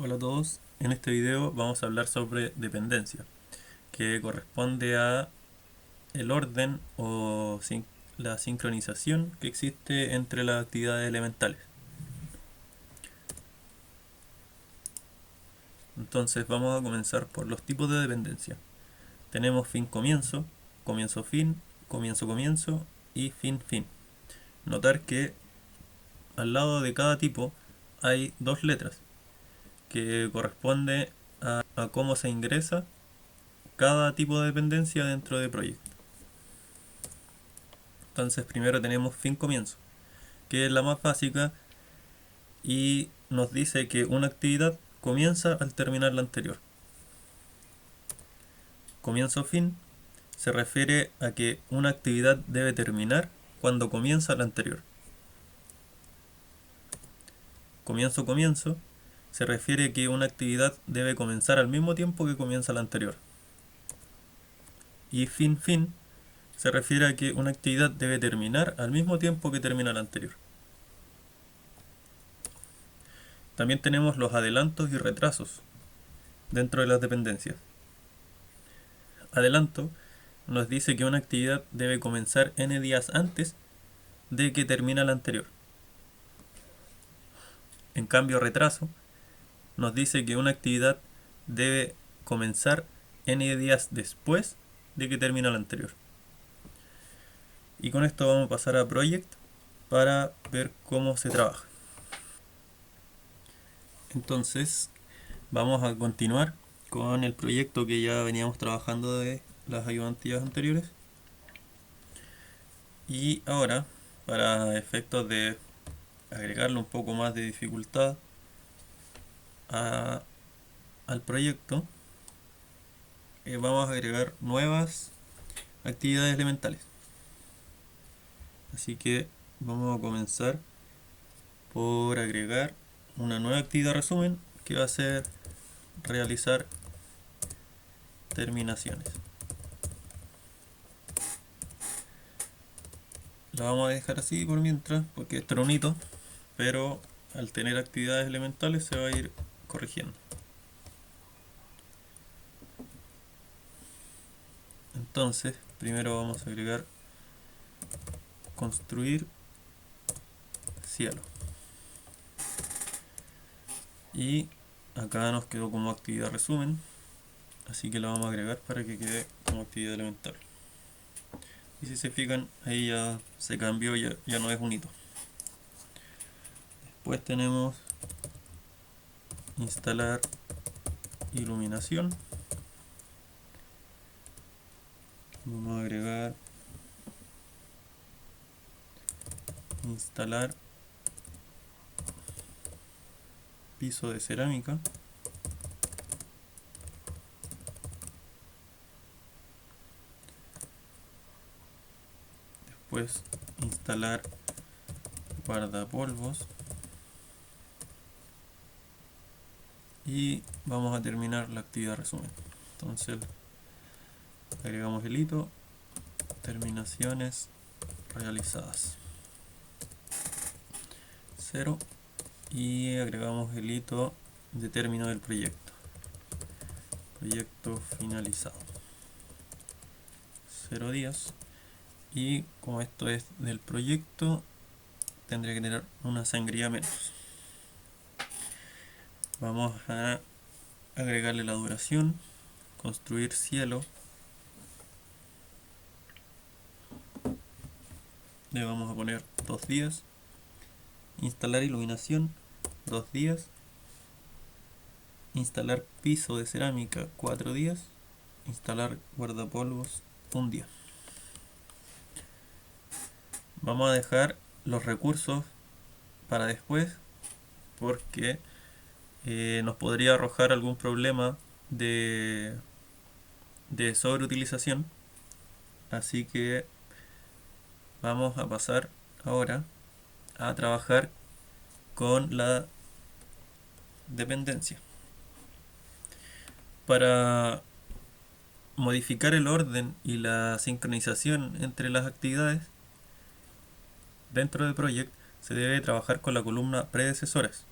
Hola a todos, en este video vamos a hablar sobre dependencia, que corresponde a el orden o la sincronización que existe entre las actividades elementales. Entonces vamos a comenzar por los tipos de dependencia. Tenemos fin-comienzo, comienzo-fin, comienzo-comienzo y fin-fin. Notar que al lado de cada tipo hay dos letras que corresponde a cómo se ingresa cada tipo de dependencia dentro de Project. Entonces primero tenemos fin-comienzo, que es la más básica y nos dice que una actividad comienza al terminar la anterior. Comienzo-fin se refiere a que una actividad debe terminar cuando comienza la anterior. Comienzo-comienzo se refiere a que una actividad debe comenzar al mismo tiempo que comienza la anterior. Y fin-fin se refiere a que una actividad debe terminar al mismo tiempo que termina la anterior. También tenemos los adelantos y retrasos dentro de las dependencias. Adelanto nos dice que una actividad debe comenzar n días antes de que termina la anterior. En cambio, retraso nos dice que una actividad debe comenzar n días después de que termina la anterior. Y con esto vamos a pasar a Project para ver cómo se trabaja. Entonces, vamos a continuar con el proyecto que ya veníamos trabajando de las ayudantías anteriores. Y ahora, para efectos de agregarle un poco más de dificultad al proyecto, vamos a agregar nuevas actividades elementales. Así que vamos a comenzar por agregar una nueva actividad resumen que va a ser realizar terminaciones. La vamos a dejar así por mientras porque es tronito, pero al tener actividades elementales se va a ir corrigiendo. Entonces, primero vamos a agregar construir cielo. Y acá nos quedó como actividad resumen, así que la vamos a agregar para que quede como actividad elemental. Y si se fijan, ahí ya se cambió, ya no es un hito. Después tenemos instalar iluminación. Vamos a agregar instalar piso de cerámica. Después instalar guardapolvos. Y vamos a terminar la actividad resumen. Entonces agregamos el hito, terminaciones realizadas 0 y agregamos el hito de término del proyecto, proyecto finalizado 0 días. Y como esto es del proyecto, tendría que tener una sangría menos. Vamos a agregarle la duración, construir cielo, le vamos a poner 2 días, instalar iluminación 2 días, instalar piso de cerámica 4 días, instalar guardapolvos 1 día. Vamos a dejar los recursos para después porque nos podría arrojar algún problema de sobreutilización, así que vamos a pasar ahora a trabajar con la dependencia. Para modificar el orden y la sincronización entre las actividades dentro de Project se debe trabajar con la columna predecesoras.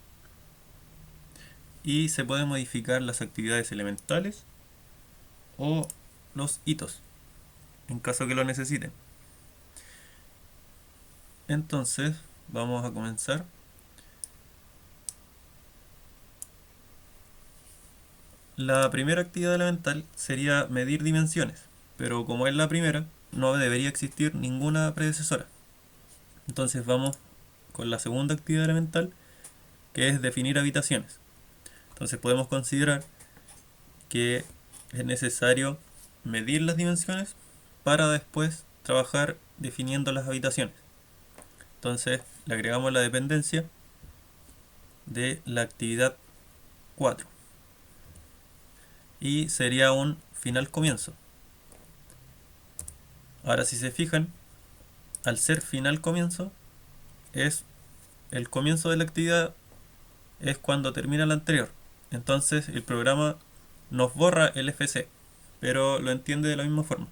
y se pueden modificar las actividades elementales o los hitos en caso que lo necesiten. Entonces vamos a comenzar. La primera actividad elemental sería medir dimensiones, pero como es la primera, no debería existir ninguna predecesora. Entonces vamos con la segunda actividad elemental, que es definir habitaciones. Entonces podemos considerar que es necesario medir las dimensiones para después trabajar definiendo las habitaciones. Entonces le agregamos la dependencia de la actividad 4 y sería un final comienzo. Ahora si se fijan, al ser final comienzo, es el comienzo de la actividad es cuando termina la anterior. Entonces el programa nos borra el FC, pero lo entiende de la misma forma.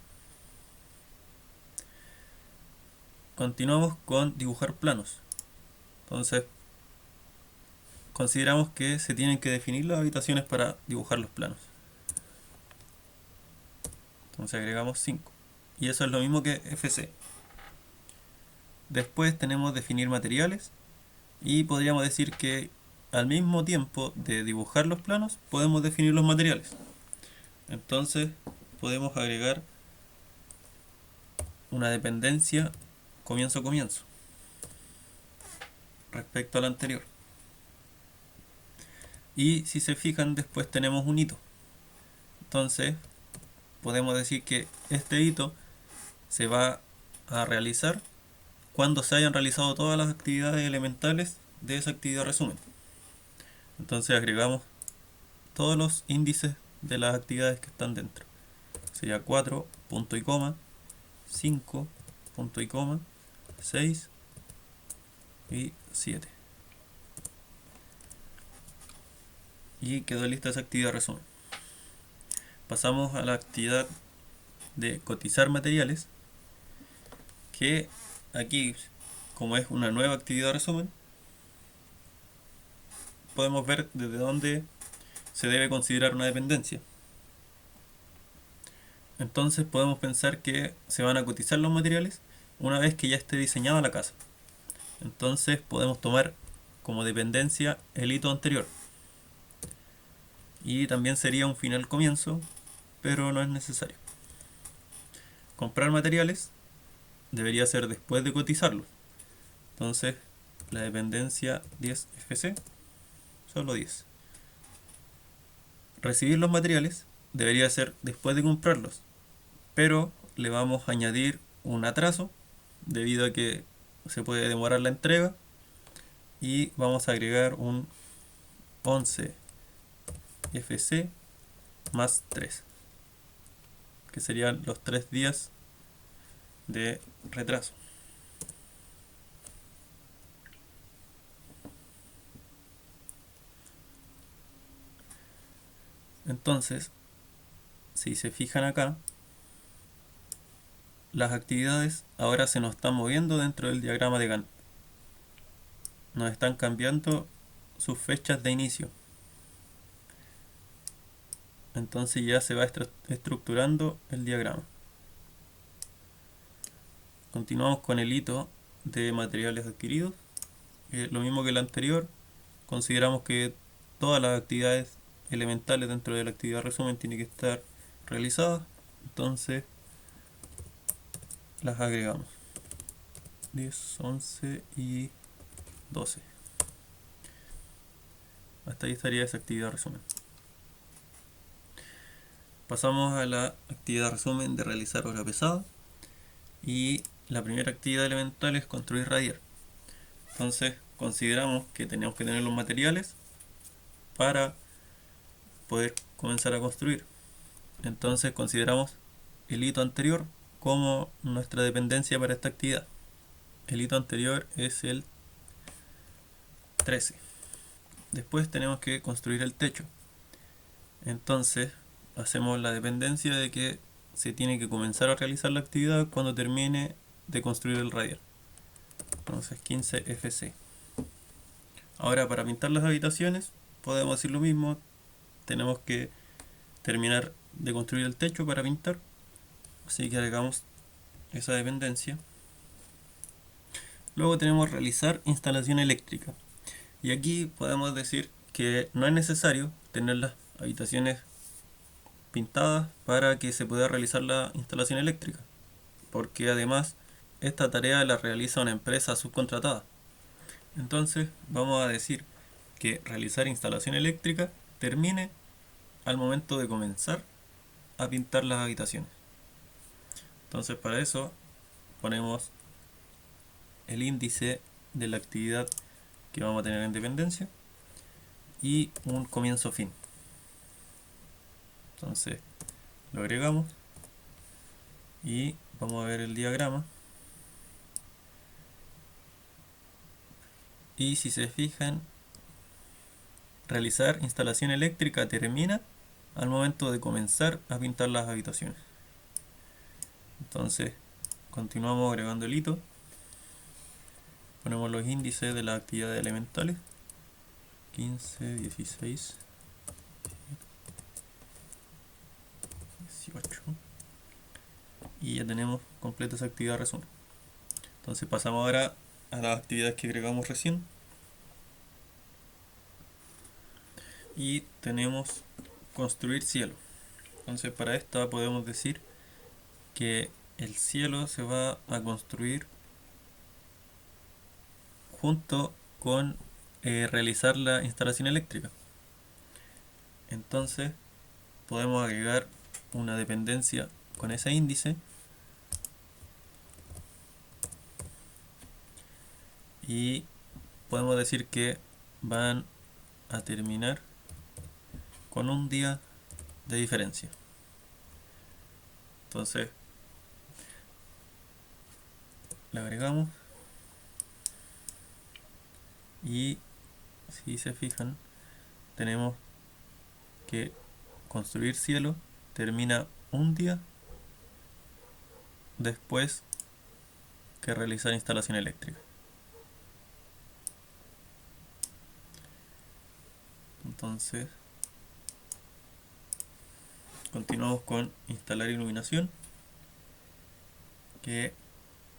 Continuamos con dibujar planos. Entonces consideramos que se tienen que definir las habitaciones para dibujar los planos. Entonces agregamos 5. Y eso es lo mismo que FC. Después tenemos definir materiales. Y podríamos decir que al mismo tiempo de dibujar los planos, podemos definir los materiales. Entonces podemos agregar una dependencia comienzo-comienzo respecto al anterior. Y si se fijan, después tenemos un hito. Entonces podemos decir que este hito se va a realizar cuando se hayan realizado todas las actividades elementales de esa actividad resumen. Entonces agregamos todos los índices de las actividades que están dentro. Sería 4, punto y coma, 5, punto y coma, 6 y 7. Y quedó lista esa actividad resumen. Pasamos a la actividad de cotizar materiales, que aquí, como es una nueva actividad resumen, podemos ver desde dónde se debe considerar una dependencia. Entonces podemos pensar que se van a cotizar los materiales una vez que ya esté diseñada la casa. Entonces podemos tomar como dependencia el hito anterior. Y también sería un final comienzo, pero no es necesario. Comprar materiales debería ser después de cotizarlos. Entonces la dependencia 10FC, solo 10. Recibir los materiales debería ser después de comprarlos, pero le vamos a añadir un atraso debido a que se puede demorar la entrega y vamos a agregar un 11 FC más 3, que serían los 3 días de retraso. Entonces, si se fijan acá, las actividades ahora se nos están moviendo dentro del diagrama de Gantt. Nos están cambiando sus fechas de inicio. Entonces ya se va estructurando el diagrama. Continuamos con el hito de materiales adquiridos. Lo mismo que el anterior, consideramos que todas las actividades elementales dentro de la actividad resumen tienen que estar realizadas. Entonces las agregamos. 10, 11 y 12. Hasta ahí estaría esa actividad resumen. Pasamos a la actividad resumen de realizar obra pesada. Y la primera actividad elemental es construir radier. Entonces consideramos que tenemos que tener los materiales para poder comenzar a construir. Entonces consideramos el hito anterior como nuestra dependencia para esta actividad. El hito anterior es el 13. Después tenemos que construir el techo. Entonces hacemos la dependencia de que se tiene que comenzar a realizar la actividad cuando termine de construir el radier. Entonces 15 FC. Ahora para pintar las habitaciones podemos decir lo mismo. Tenemos que terminar de construir el techo para pintar, así que agregamos esa dependencia. Luego tenemos realizar instalación eléctrica, y aquí podemos decir que no es necesario tener las habitaciones pintadas para que se pueda realizar la instalación eléctrica, porque además esta tarea la realiza una empresa subcontratada. Entonces vamos a decir que realizar instalación eléctrica termine al momento de comenzar a pintar las habitaciones. Entonces para eso ponemos el índice de la actividad que vamos a tener en dependencia y un comienzo fin. Entonces lo agregamos y vamos a ver el diagrama. Y si se fijan, realizar instalación eléctrica termina al momento de comenzar a pintar las habitaciones. Entonces continuamos agregando el hito, ponemos los índices de las actividades elementales, 15, 16, 18, y ya tenemos completa esa actividad resumen. Entonces pasamos ahora a las actividades que agregamos recién, y tenemos construir cielo. Entonces para esta podemos decir que el cielo se va a construir junto con realizar la instalación eléctrica. Entonces podemos agregar una dependencia con ese índice y podemos decir que van a terminar con un día de diferencia. Entonces le agregamos y si se fijan tenemos que construir cielo termina un día después que realizar instalación eléctrica. Entonces continuamos con instalar iluminación, que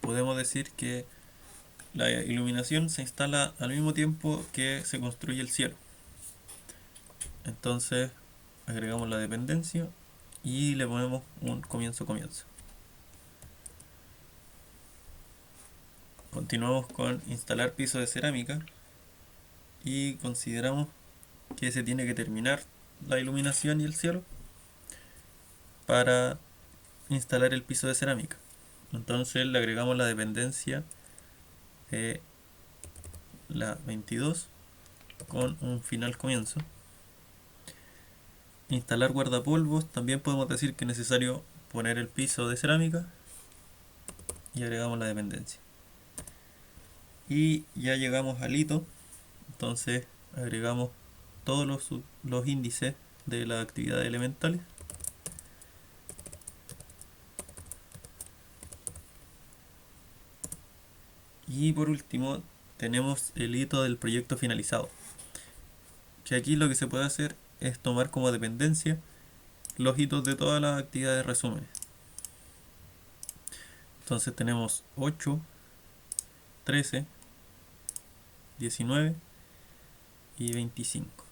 podemos decir que la iluminación se instala al mismo tiempo que se construye el cielo. Entonces agregamos la dependencia y le ponemos un comienzo. Continuamos con instalar piso de cerámica y consideramos que se tiene que terminar la iluminación y el cielo para instalar el piso de cerámica. Entonces le agregamos la dependencia de la 22 con un final comienzo. Instalar guardapolvos, también podemos decir que es necesario poner el piso de cerámica y agregamos la dependencia. Y ya llegamos al hito, entonces agregamos todos los índices de las actividades elementales. Y por último tenemos el hito del proyecto finalizado, que aquí lo que se puede hacer es tomar como dependencia los hitos de todas las actividades resúmenes. Entonces tenemos 8, 13, 19 y 25.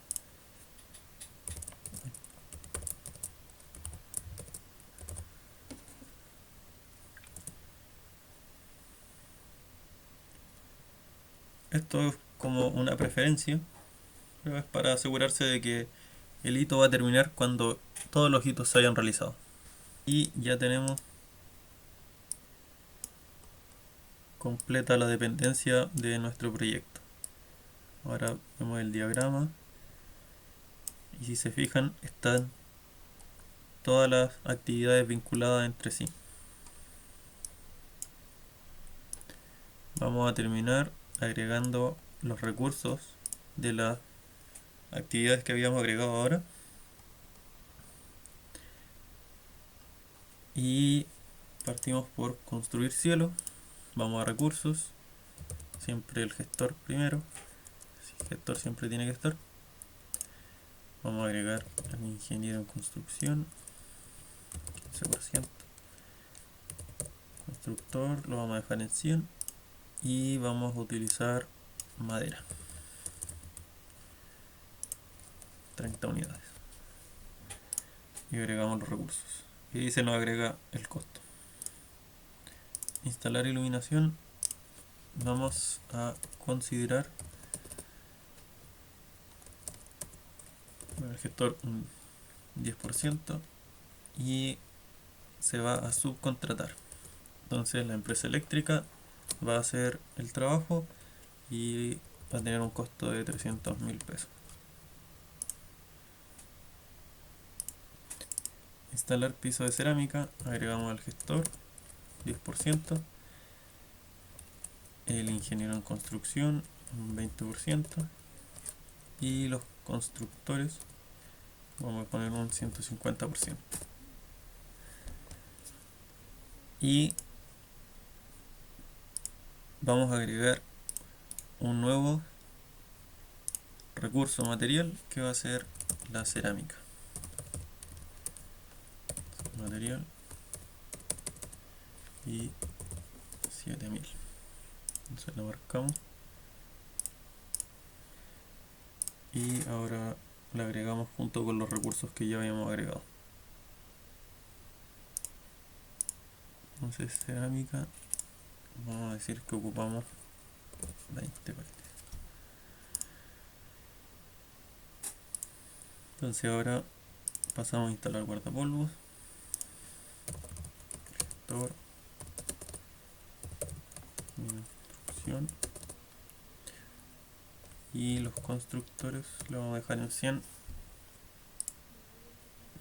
Esto es como una preferencia, pero es para asegurarse de que el hito va a terminar cuando todos los hitos se hayan realizado. Y ya tenemos completa la dependencia de nuestro proyecto. Ahora vemos el diagrama y si se fijan están todas las actividades vinculadas entre sí. Vamos a terminar agregando los recursos de las actividades que habíamos agregado ahora. Y partimos por construir cielo. Vamos a recursos, siempre el gestor primero, el gestor siempre tiene que estar. vamos a agregar al ingeniero en construcción, 15%. Constructor lo vamos a dejar en 100 y vamos a utilizar madera, 30 unidades. Y agregamos los recursos. Y se nos agrega el costo. Instalar iluminación. Vamos a considerar el gestor un 10% y se va a subcontratar. Entonces la empresa eléctrica va a hacer el trabajo y va a tener un costo de 300.000 pesos. Instalar piso de cerámica, agregamos al gestor 10%, el ingeniero en construcción un 20% y los constructores vamos a poner un 150%. Y vamos a agregar un nuevo recurso material que va a ser la cerámica. Material y 7000. Entonces lo marcamos y ahora le agregamos junto con los recursos que ya habíamos agregado. Entonces cerámica, vamos a decir que ocupamos 20 paquetes. Entonces ahora pasamos a instalar guardapolvos, gestor, instrucción, y los constructores lo vamos a dejar en 100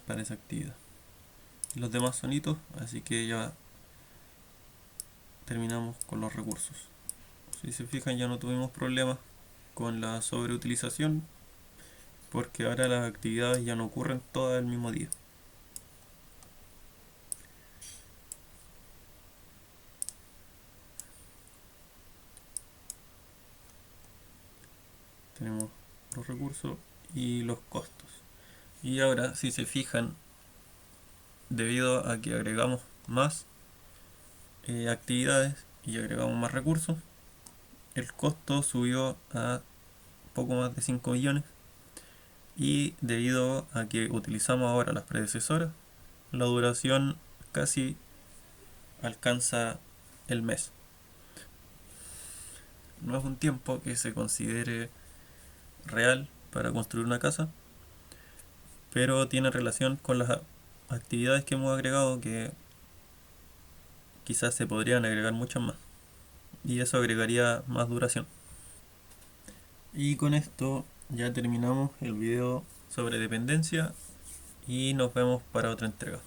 para esa actividad. Los demás son hitos, así que ya terminamos con los recursos. Si se fijan, ya no tuvimos problemas con la sobreutilización porque ahora las actividades ya no ocurren todas el mismo día. Tenemos los recursos y los costos. Y ahora, si se fijan, debido a que agregamos más actividades y agregamos más recursos, el costo subió a poco más de 5 millones. Y debido a que utilizamos ahora las predecesoras, la duración casi alcanza el mes. No es un tiempo que se considere real para construir una casa, pero tiene relación con las actividades que hemos agregado, que quizás se podrían agregar muchas más y eso agregaría más duración. Y con esto ya terminamos el video sobre dependencia y nos vemos para otra entrega.